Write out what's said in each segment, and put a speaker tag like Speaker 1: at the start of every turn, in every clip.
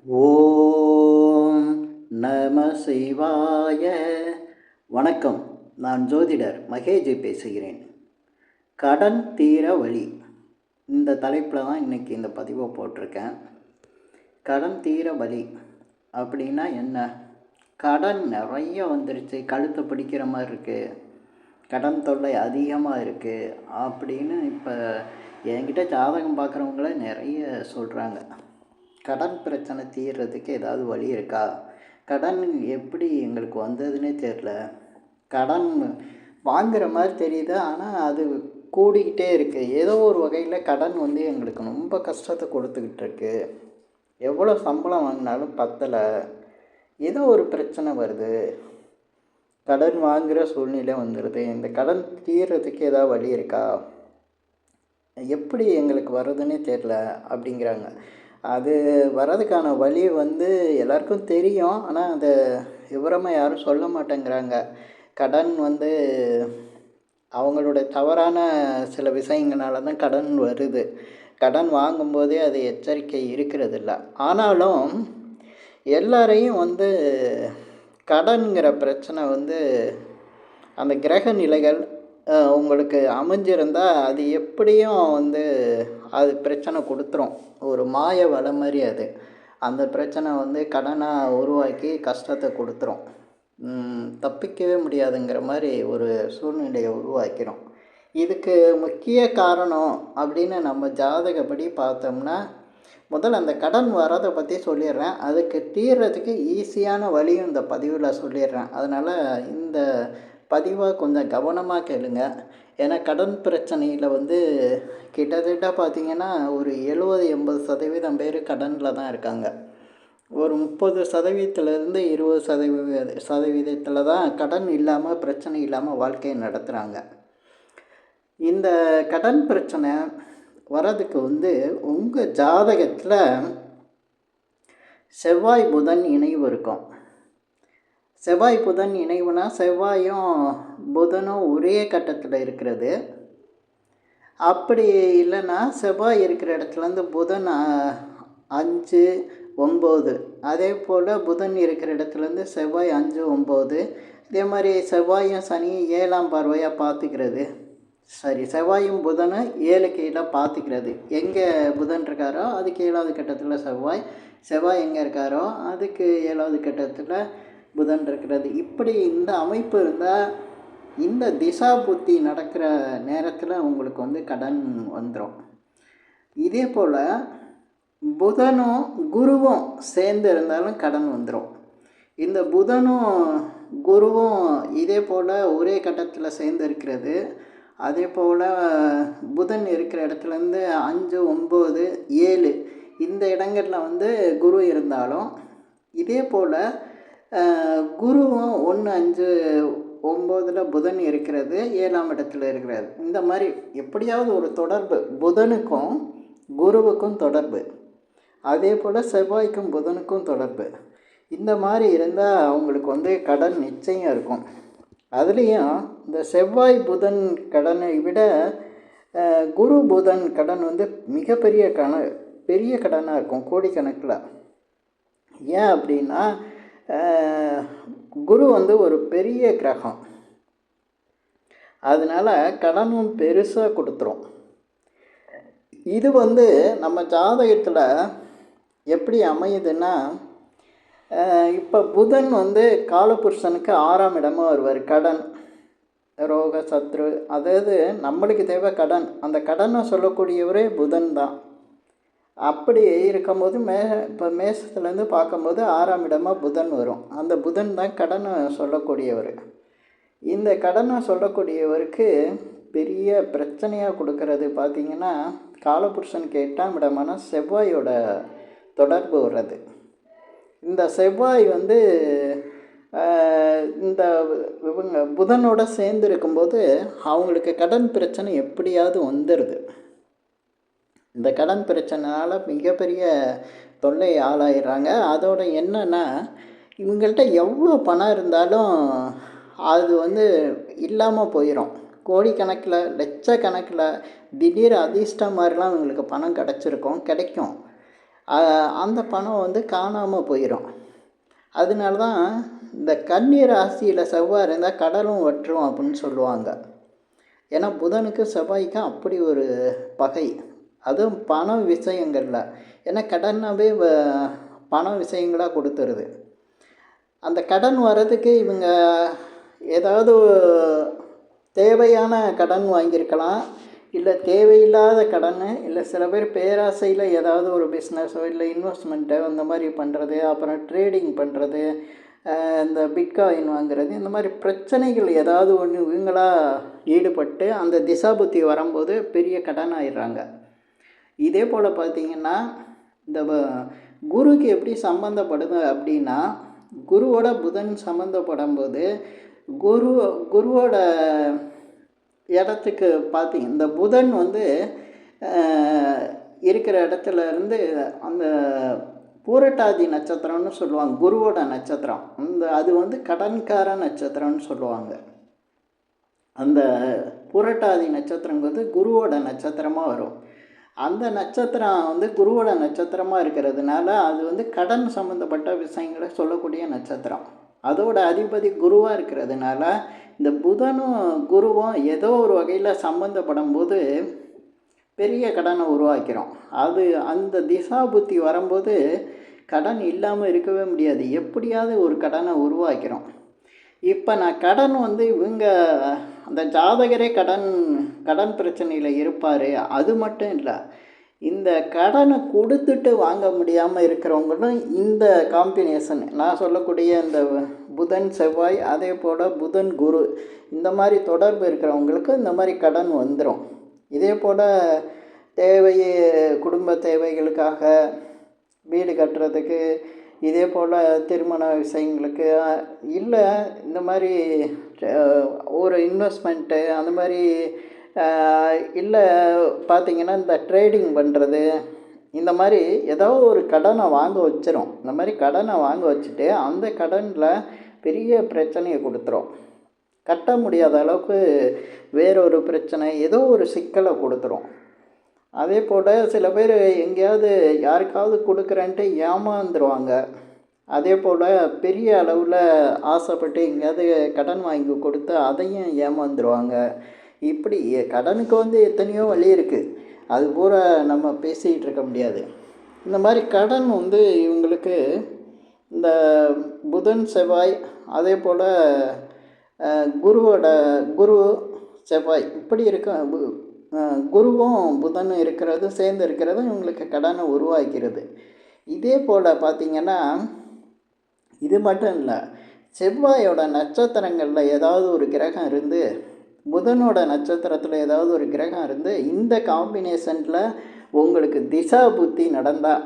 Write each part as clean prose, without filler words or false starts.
Speaker 1: ஓம் நம சிவாய. வணக்கம். நான் ஜோதிடர் மகேஜி பேசுகிறேன். கடன் தீர வழி, இந்த தலைப்பில் தான் இன்றைக்கி இந்த பதிவை போட்டிருக்கேன். கடன் தீர வழி அப்படின்னா என்ன? கடன் நிறைய வந்துருச்சு, கழுத்தை பிடிக்கிற மாதிரி இருக்குது, கடன் தொல்லை அதிகமாக இருக்குது அப்படின்னு இப்போ என்கிட்ட ஜாதகம் பார்க்குறவங்கள நிறைய சொல்கிறாங்க. கடன் பிரச்சனை தீர்றதுக்கு ஏதாவது வழி இருக்கா? கடன் எப்படி எங்களுக்கு வந்ததுன்னே தெரில, கடன் வாங்குகிற மாதிரி தெரியுது, ஆனால் அது கூடிக்கிட்டே இருக்குது. ஏதோ ஒரு வகையில் கடன் எங்களுக்கு ரொம்ப கஷ்டத்தை கொடுத்துக்கிட்டு இருக்கு. எவ்வளோ சம்பளம் வாங்கினாலும் பத்தலை, ஏதோ ஒரு பிரச்சனை வருது, கடன் வாங்குகிற சூழ்நிலை வந்துடுது. இந்த கடன் தீர்றதுக்கு ஏதாவது வழி இருக்கா? எப்படி எங்களுக்கு வர்றதுன்னே தெரில அப்படிங்கிறாங்க. அது வர்றதுக்கான வழி எல்லாருக்கும் தெரியும், ஆனால் அதை விவரமாக யாரும் சொல்ல மாட்டேங்கிறாங்க. கடன் அவங்களோட தவறான சில விஷயங்களால தான் கடன் வருது. கடன் வாங்கும்போதே அது எச்சரிக்கை இருக்கிறதில்ல. ஆனாலும் எல்லாரையும் கடன்கிற பிரச்சனை அந்த கிரக நிலைகள் உங்களுக்கு அமைஞ்சிருந்தால் அது எப்படியும் அது பிரச்சனை கொடுத்துரும். ஒரு மாய வலை மாதிரி அது. அந்த பிரச்சனை கடனாக உருவாக்கி கஷ்டத்தை கொடுத்துரும். தப்பிக்கவே முடியாதுங்கிற மாதிரி ஒரு சூழ்நிலையை உருவாக்கிறோம். இதுக்கு முக்கிய காரணம் அப்படின்னு நம்ம ஜாதகப்படி பார்த்தோம்னா, முதல்ல அந்த கடன் வரதை பற்றி சொல்லிடுறேன். அதுக்கு தீர்றதுக்கு ஈஸியான வழியும் இந்த பதிவில் சொல்லிடுறேன். அதனால் இந்த பதிவை கொஞ்சம் கவனமாக கேளுங்க. ஏன்னா கடன் பிரச்சனையில் கிட்டத்தட்ட பார்த்திங்கன்னா ஒரு 70-80% பேர் கடனில் தான் இருக்காங்க. ஒரு 30%-20% சதவீதத்தில் தான் கடன் இல்லாமல், பிரச்சனை இல்லாமல் வாழ்க்கையை நடத்துகிறாங்க. இந்த கடன் பிரச்சனை வர்றதுக்கு உங்கள் ஜாதகத்தில் செவ்வாய் புதன் இணைவு இருக்கும். செவ்வாய் புதன் இணைவுனா செவ்வாயும் புதனும் ஒரே கட்டத்தில் இருக்கிறது. அப்படி இல்லைன்னா செவ்வாய் இருக்கிற இடத்துலேருந்து புதன் 5, 9, அதே போல் புதன் இருக்கிற இடத்துலேருந்து செவ்வாய் 5, 9, இதே மாதிரி செவ்வாயும் சனியும் 7ஆம் பார்வையாக பார்த்துக்கிறது. சரி, செவ்வாயும் புதனும் 7 கீழே பார்த்துக்கிறது. எங்கே புதன் இருக்காரோ அதுக்கு 7ஆவது கட்டத்தில் செவ்வாய், செவ்வாய் எங்கே இருக்காரோ அதுக்கு 7ஆவது கட்டத்தில் புதன் இருக்கிறது. இப்படி இந்த அமைப்பு இருந்தால் இந்த திசா புத்தி நடக்கிற நேரத்தில் உங்களுக்கு கடன் வந்துடும். இதே போல் புதனும் குருவும் சேர்ந்து இருந்தாலும் கடன் வந்துடும். இந்த புதனும் குருவும் இதே போல் ஒரே கட்டத்தில் சேர்ந்து இருக்கிறது. அதே போல் புதன் இருக்கிற இடத்துலேருந்து 5, 9, 7 இந்த இடங்களில் குரு இருந்தாலும், இதே போல் குருவும் 1, 5, 9 புதன் இருக்கிறது, 7ஆம் இடத்துல இருக்கிறது. இந்த மாதிரி எப்படியாவது ஒரு தொடர்பு, புதனுக்கும் குருவுக்கும் தொடர்பு, அதே போல் செவ்வாய்க்கும் புதனுக்கும் தொடர்பு, இந்த மாதிரி இருந்தால் அவங்களுக்கு கடன் நிச்சயம் இருக்கும். அதுலேயும் இந்த செவ்வாய் புதன் கடனை விட குரு புதன் கடன் மிகப்பெரிய பெரிய கடனாக இருக்கும், கோடிக்கணக்கில். ஏன் அப்படின்னா குரு ஒரு பெரிய கிரகம், அதனால் கடனும் பெருசாக கொடுத்துரும். இது நம்ம ஜாதகத்தில் எப்படி அமையுதுன்னா, இப்போ புதன் காலபுருஷனுக்கு 6ஆம் இடமாக வருவார். கடன், ரோக, சத்ரு, அதாவது நம்மளுக்கு தேவை கடன். அந்த கடனை சொல்லக்கூடியவரே புதன் தான். அப்படி இருக்கும்போது இப்போ மேசத்துலேருந்து பார்க்கும்போது 6ஆம் இடமாக புதன் வரும். அந்த புதன் தான் கடனை சொல்லக்கூடியவர். இந்த கடனை சொல்லக்கூடியவருக்கு பெரிய பிரச்சனையாக கொடுக்கறது பார்த்திங்கன்னா, காலபுருஷனுக்கு 8ஆம் இடமான செவ்வாயோட தொடர்பு வர்றது. இந்த செவ்வாய் இந்த இவங்க புதனோட சேர்ந்து இருக்கும்போது அவங்களுக்கு கடன் பிரச்சனை எப்படியாவது வந்துடுது. இந்த கடன் பிரச்சனைனால மிகப்பெரிய தொல்லை ஆளாயிடுறாங்க. அதோட என்னென்னா, இவங்கள்ட்ட எவ்வளோ பணம் இருந்தாலும் அது இல்லாமல் போயிடும். கோடிக்கணக்கில், லட்சக்கணக்கில், திடீர் அதிர்ஷ்டம் மாதிரிலாம் இவங்களுக்கு பணம் கிடைக்கும். அந்த பணம் வந்து காணாமல் போயிடும். அதனால தான் இந்த கன்னி ராசியில் செவ்வாய் இருந்தால் கடலும் வற்றும் அப்படின்னு சொல்லுவாங்க. ஏன்னா புதனுக்கு செவ்வாய்க்கும் அப்படி ஒரு பகை, அதுவும் பண விஷயங்களில். ஏன்னா கடனாகவே பண விஷயங்களாக கொடுத்துருது. அந்த கடன் வர்றதுக்கு இவங்க ஏதாவது தேவையான கடன் வாங்கியிருக்கலாம், இல்லை தேவையில்லாத கடன், இல்லை சில பேர் பேராசையில் ஏதாவது ஒரு பிஸ்னஸோ இல்லை இன்வெஸ்ட்மெண்ட்டோ அந்த மாதிரி பண்ணுறது, அப்புறம் ட்ரேடிங் பண்ணுறது, இந்த பிட்காயின் வாங்குறது, இந்த மாதிரி பிரச்சனைகள் ஏதாவது ஒன்று இவங்களாக ஈடுபட்டு அந்த திசாபுத்தி வரும்போது பெரிய கடன் ஆயிடுறாங்க. இதே போல் பார்த்திங்கன்னா இந்த குருக்கு எப்படி சம்மந்தப்படுது அப்படின்னா, குருவோட புதன் சம்மந்தப்படும் போது குருவோட இடத்துக்கு பார்த்திங்க இந்த புதன் வந்து இருக்கிற இடத்துல இருந்து அந்த பூரட்டாதி நட்சத்திரம்னு சொல்லுவாங்க, குருவோட நட்சத்திரம். அது வந்து கடன்கார நட்சத்திரம்னு சொல்லுவாங்க. அந்த பூரட்டாதி நட்சத்திரங்கிறது குருவோட நட்சத்திரமாக வரும். அந்த நட்சத்திரம் வந்து குருவோட நட்சத்திரமாக இருக்கிறதுனால அது வந்து கடன் சம்மந்தப்பட்ட விஷயங்களை சொல்லக்கூடிய நட்சத்திரம். அதோட அதிபதி குருவாக இருக்கிறதுனால இந்த புதனும் குருவும் ஏதோ ஒரு வகையில் சம்மந்தப்படும் போது பெரிய கடனை உருவாக்கிறோம். அது அந்த திசா புத்தி வரும்போது கடன் இல்லாமல் இருக்கவே முடியாது, எப்படியாவது ஒரு கடனை உருவாக்கிறோம். இப்போ நான் கடன் வந்து இவங்க அந்த ஜாதகரே கடன் பிரச்சனையில் இருப்பார். அது மட்டும் இல்லை, இந்த கடனை கொடுத்துட்டு வாங்க முடியாமல் இருக்கிறவங்களும் இந்த காம்பினேஷன் நான் சொல்லக்கூடிய இந்த புதன் செவ்வாய், அதே போல் புதன் குரு, இந்த மாதிரி தொடர்பு இருக்கிறவங்களுக்கு இந்த மாதிரி கடன் வந்துடும். இதே போல் குடும்ப தேவைகளுக்காக, வீடு கட்டுறதுக்கு, இதே போல் திருமண விஷயங்களுக்கு, இல்லை இந்த மாதிரி ஒரு இன்வெஸ்ட்மெண்ட்டு அந்த மாதிரி, இல்லை பார்த்திங்கன்னா இந்த ட்ரேடிங் பண்ணுறது, இந்த மாதிரி ஏதோ ஒரு கடனை வாங்க வச்சிரும். இந்த மாதிரி கடனை வாங்க வச்சுட்டு அந்த கடனில் பெரிய பிரச்சனையை கொடுத்துரும். கட்ட முடியாத அளவுக்கு வேறொரு பிரச்சனை, ஏதோ ஒரு சிக்கலை கொடுத்துரும். அதே போல் சில பேர் எங்கேயாவது யாருக்காவது கொடுக்குறேன்ட்டு ஏமாந்துருவாங்க. அதே போல் பெரிய அளவில் ஆசைப்பட்டு எங்கேயாவது கடன் வாங்கி கொடுத்து அதையும் ஏமாந்துருவாங்க. இப்படி கடனுக்கு வந்து எத்தனையோ வழி இருக்குது, அது பூரா நம்ம பேசிகிட்டு இருக்க முடியாது. இந்த மாதிரி கடன் வந்து இவங்களுக்கு இந்த புதன் செவ்வாய், அதே போல் குரு செவ்வாய் இப்படி இருக்க குருவும் புதனும் இருக்கிறது சேர்ந்து இருக்கிறது இவங்களுக்கு கடனை உருவாக்கிறது. இதே போல் பார்த்திங்கன்னா இது மட்டும் இல்லை, செவ்வாயோட நட்சத்திரங்களில் ஏதாவது ஒரு கிரகம் இருந்து, புதனோட நட்சத்திரத்தில் ஏதாவது ஒரு கிரகம் இருந்து இந்த காம்பினேஷனில் உங்களுக்கு திசா புத்தி நடந்தால்,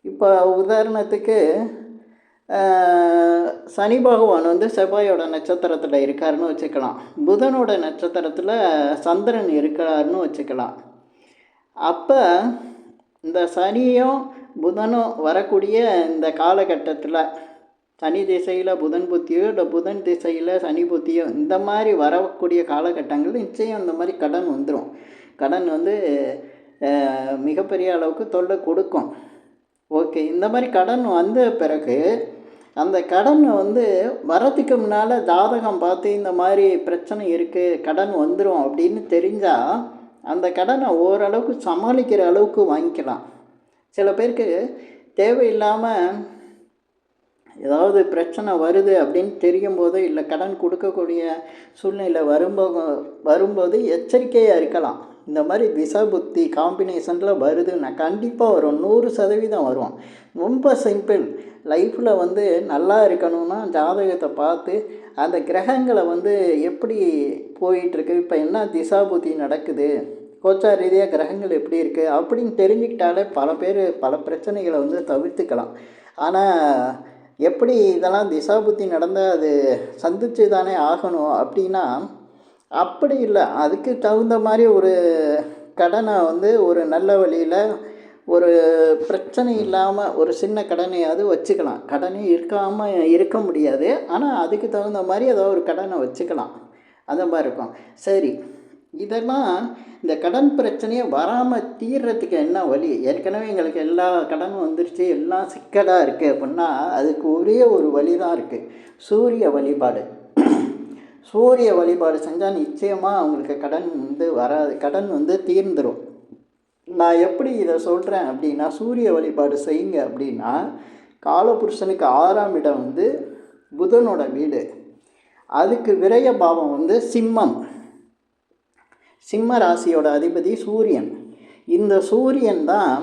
Speaker 1: இப்போ உதாரணத்துக்கு சனி பகவான் வந்து செவ்வாயோட நட்சத்திரத்தில் இருக்காருன்னு வச்சுக்கலாம், புதனோட நட்சத்திரத்தில் சந்திரன் இருக்காருன்னு வச்சுக்கலாம். அப்போ இந்த சனியும் புதனும் வரக்கூடிய இந்த காலகட்டத்தில், சனி திசையில் புதன் புத்தியோ இல்லை புதன் திசையில் சனி புத்தியோ, இந்த மாதிரி வரக்கூடிய காலகட்டங்கள் நிச்சயம் இந்த மாதிரி கடன் வந்துடும். கடன் வந்து மிகப்பெரிய அளவுக்கு தொல்லை கொடுக்கும். ஓகே, இந்த மாதிரி கடன் வந்த பிறகு அந்த கடன் வந்து வரத்துக்கு முன்னால் ஜாதகம் பார்த்து இந்த மாதிரி பிரச்சனை இருக்குது, கடன் வந்துடும் அப்படின்னு தெரிஞ்சால் அந்த கடனை ஓரளவுக்கு சமாளிக்கிற அளவுக்கு வாங்கிக்கலாம். சில பேருக்கு தேவையில்லாமல் ஏதாவது பிரச்சனை வருது அப்படின்னு தெரியும் போது, இல்லை கடன் கொடுக்கக்கூடிய சூழ்நிலை வரும்போது எச்சரிக்கையாக இருக்கலாம். இந்த மாதிரி திசா புத்தி காம்பினேஷனில் வருதுன்னா கண்டிப்பாக வரும், 100% வரும். ரொம்ப சிம்பிள். லைஃப்பில் வந்து நல்லா இருக்கணும்னா ஜாதகத்தை பார்த்து அந்த கிரகங்களை வந்து எப்படி போயிட்டுருக்கு, இப்போ என்ன திசா புத்தி நடக்குது, கோச்சார் ரீதியாக கிரகங்கள் எப்படி இருக்குது அப்படின்னு தெரிஞ்சுக்கிட்டாலே பல பேர் பல பிரச்சனைகளை வந்து தவிர்த்துக்கலாம். ஆனால் எப்படி இதெல்லாம் திசா புத்தி நடந்தால் அது சந்திச்சு தானே ஆகணும் அப்படின்னா அப்படி இல்லை. அதுக்கு தகுந்த மாதிரி ஒரு கடனை வந்து ஒரு நல்ல வழியில் ஒரு பிரச்சனை இல்லாமல் ஒரு சின்ன கடனையாவது வச்சுக்கலாம். கடனே இருக்க முடியாது, ஆனால் அதுக்கு தகுந்த மாதிரி ஏதோ ஒரு கடனை வச்சுக்கலாம். அந்த மாதிரி இருக்கும். சரி, இதெல்லாம் இந்த கடன் பிரச்சனையை வராமல் தீர்றதுக்கு என்ன வழி? ஏற்கனவே எங்களுக்கு எல்லா கடனும் வந்துருச்சு, எல்லாம் சிக்கலாக இருக்குது அப்படின்னா அதுக்கு ஒரே ஒரு வழி தான் இருக்குது, சூரிய வழிபாடு. சூரிய வழிபாடு செஞ்சால் நிச்சயமாக அவங்களுக்கு கடன் வராது, கடன் தீர்ந்துடும். நான் எப்படி இதை சொல்கிறேன் அப்படின்னா, சூரிய வழிபாடு செய்யுங்க அப்படின்னா, காலபுருஷனுக்கு 6ஆம் இடம் புதனோட வீடு. அதுக்கு விரய பாவம் சிம்மம். சிம்ம ராசியோட அதிபதி சூரியன். இந்த சூரியன் தான்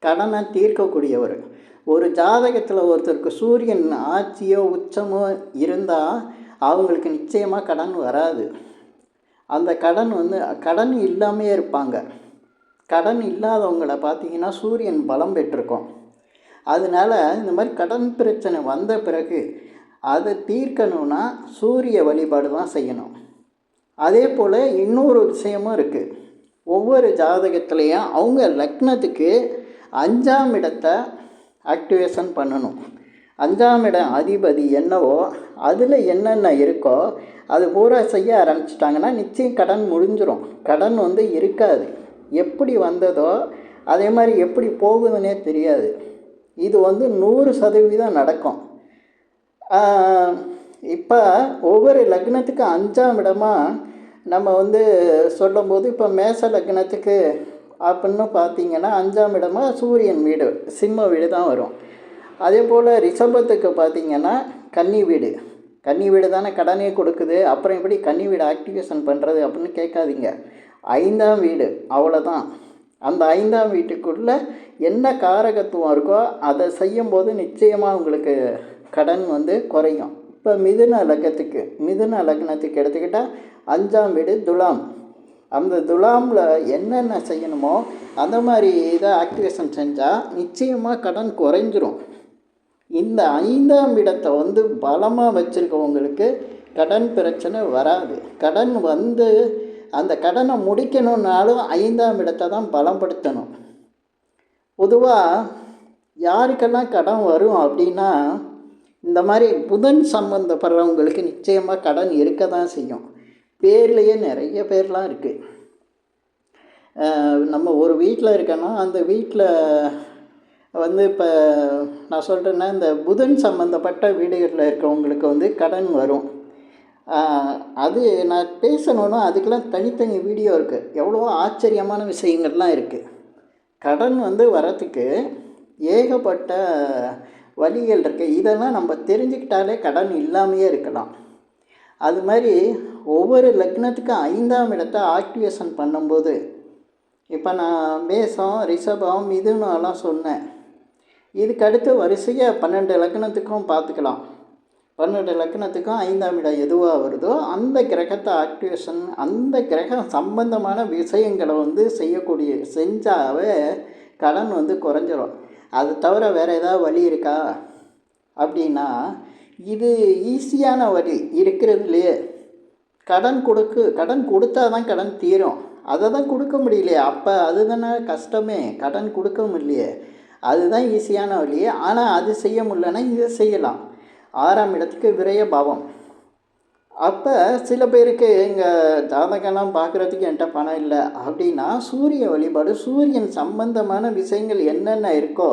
Speaker 1: கடனை தீர்க்கக்கூடியவர். ஒரு ஜாதகத்தில் ஒருத்தருக்கு சூரியன் ஆட்சியோ உச்சமோ இருந்தால் அவங்களுக்கு நிச்சயமாக கடன் வராது. அந்த கடன் கடன் இல்லாமே இருப்பாங்க. கடன் இல்லாதவங்களை பார்த்திங்கன்னா சூரியன் பலம் பெற்றிருக்கோம். அதனால் இந்த மாதிரி கடன் பிரச்சனை வந்த பிறகு அதை தீர்க்கணுன்னா சூரிய வழிபாடு தான் செய்யணும். அதே போல் இன்னொரு விஷயமும் இருக்குது. ஒவ்வொரு ஜாதகத்துலேயும் அவங்க லக்னத்துக்கு 5ஆம் இடத்தை ஆக்டிவேஷன் பண்ணணும். 5ஆம் இடம் அதிபதி என்னவோ அதில் என்னென்ன இருக்கோ அது பூரா செய்ய ஆரம்பிச்சிட்டாங்கன்னா நிச்சயம் கடன் முடிஞ்சிடும். கடன் இருக்காது. எப்படி வந்ததோ அதே மாதிரி எப்படி போகுதுன்னே தெரியாது. இது 100% நடக்கும். இப்போ ஒவ்வொரு லக்னத்துக்கு 5ஆம் இடமாக நம்ம சொல்லும்போது, இப்போ மேச லக்னத்துக்கு அப்படின்னு பார்த்திங்கன்னா 5ஆம் இடமாக சூரியன் வீடு, சிம்ம வீடு தான் வரும். அதே போல் ரிஷபத்துக்கு பார்த்திங்கன்னா கன்னி வீடு. கன்னி வீடு தானே கடனே கொடுக்குது, அப்புறம் எப்படி கன்னி வீடு ஆக்டிவேஷன் பண்ணுறது அப்படின்னு கேட்காதீங்க. 5ஆம் வீடு, அவ்வளோதான். அந்த 5ஆம் வீட்டுக்குள்ளே என்ன காரகத்துவம் இருக்கோ அதை செய்யும்போது நிச்சயமாக உங்களுக்கு கடன் குறையும். இப்போ மிதுன லக்னத்துக்கு எடுத்துக்கிட்டால் 5ஆம் வீடு துலாம். அந்த துலாமில் என்னென்ன செய்யணுமோ அந்த மாதிரி இதை ஆக்டிவேஷன் செஞ்சால் நிச்சயமாக கடன் குறைஞ்சிரும். இந்த 5ஆம் இடத்தை பலமாக வச்சுருக்கவங்களுக்கு கடன் பிரச்சனை வராது. கடன் அந்த கடனை முடிக்கணுன்னாலும் 5ஆம் இடத்தை தான் பலப்படுத்தணும். பொதுவாக யாருக்கெல்லாம் கடன் வரும் அப்படின்னா, இந்த மாதிரி புதன் சம்மந்தப்படுறவங்களுக்கு நிச்சயமாக கடன் இருக்க தான் செய்யும். பேர்லேயே நிறைய பேர்லாம் இருக்குது. நம்ம ஒரு வீட்டில் இருக்கோன்னா அந்த வீட்டில் இப்போ நான் சொல்கிறேன்னா, இந்த புதன் சம்மந்தப்பட்ட வீடுகளில் இருக்கவங்களுக்கு கடன் வரும். அது நான் பேசணுன்னா அதுக்கெல்லாம் தனித்தனி வீடியோ இருக்குது. எவ்வளோ ஆச்சரியமான விஷயங்கள்லாம் இருக்குது. கடன் வரத்துக்கு ஏகப்பட்ட வழிகள் இருக்குது. இதெல்லாம் நம்ம தெரிஞ்சுக்கிட்டாலே கடன் இல்லாமையே இருக்கலாம். அது மாதிரி ஒவ்வொரு லக்னத்துக்கும் 5ஆம் இடத்தை ஆக்டிவேஷன் பண்ணும்போது, இப்போ நான் மேசம், ரிஷபம், மிதுனம்லாம் சொன்னேன். இதுக்கு அடுத்து வரிசையாக 12 லக்னத்துக்கும் பார்த்துக்கலாம். 12 லக்னத்துக்கும் 5ஆம் இடம் எதுவாக வருதோ அந்த கிரகத்தை ஆக்டிவேஷன், அந்த கிரகம் சம்பந்தமான விஷயங்களை செஞ்சாவே கடன் ககுறைஞ்சிரும். அது தவிர வேறு ஏதாவது வழி இருக்கா அப்படின்னா, இது ஈஸியான வழி இருக்கிறதுலையே. கடன் கொடுத்தா தான் கடன் தீரும். அதை தான் கொடுக்க முடியலையே, அப்போ அதுதானே கஷ்டமே. கடன் கொடுக்க முடியலையே, அதுதான் ஈஸியான வழி. ஆனால் அது செய்ய முடியலன்னா இதை செய்யலாம். 6ஆம் இடத்துக்கு விரய பாவம். அப்போ சில பேருக்கு எங்கள் ஜாதகம்லாம் பார்க்குறதுக்கு என்கிட்ட பணம் இல்லை அப்படின்னா சூரிய வழிபாடு, சூரியன் சம்பந்தமான விஷயங்கள் என்னென்ன இருக்கோ,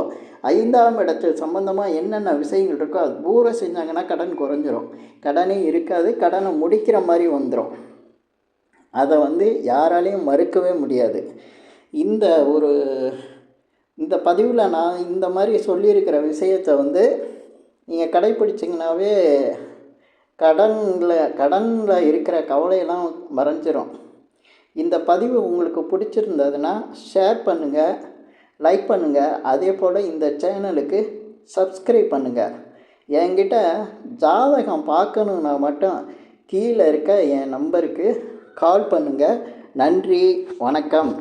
Speaker 1: 5ஆம் இடத்தில் சம்பந்தமாக என்னென்ன விஷயங்கள் இருக்கோ அது பூரா செஞ்சாங்கன்னா கடன் குறைஞ்சிரும். கடனே இருக்காது, கடனை முடிக்கிற மாதிரி வந்துடும். அதை யாராலையும் மறுக்கவே முடியாது. இந்த பதிவில் நான் இந்த மாதிரி சொல்லியிருக்கிற விஷயத்தை நீங்கள் கடைப்பிடிச்சிங்கனாவே கடனில் இருக்கிற கவலையெல்லாம் மறைஞ்சிரும். இந்த பதிவு உங்களுக்கு பிடிச்சிருந்ததுன்னா ஷேர் பண்ணுங்கள், லைக் பண்ணுங்கள். அதே போல் இந்த சேனலுக்கு சப்ஸ்கிரைப் பண்ணுங்கள். என்கிட்ட ஜாதகம் பார்க்கணுன்னா மட்டும் கீழே இருக்க என் நம்பருக்கு கால் பண்ணுங்கள். நன்றி, வணக்கம்.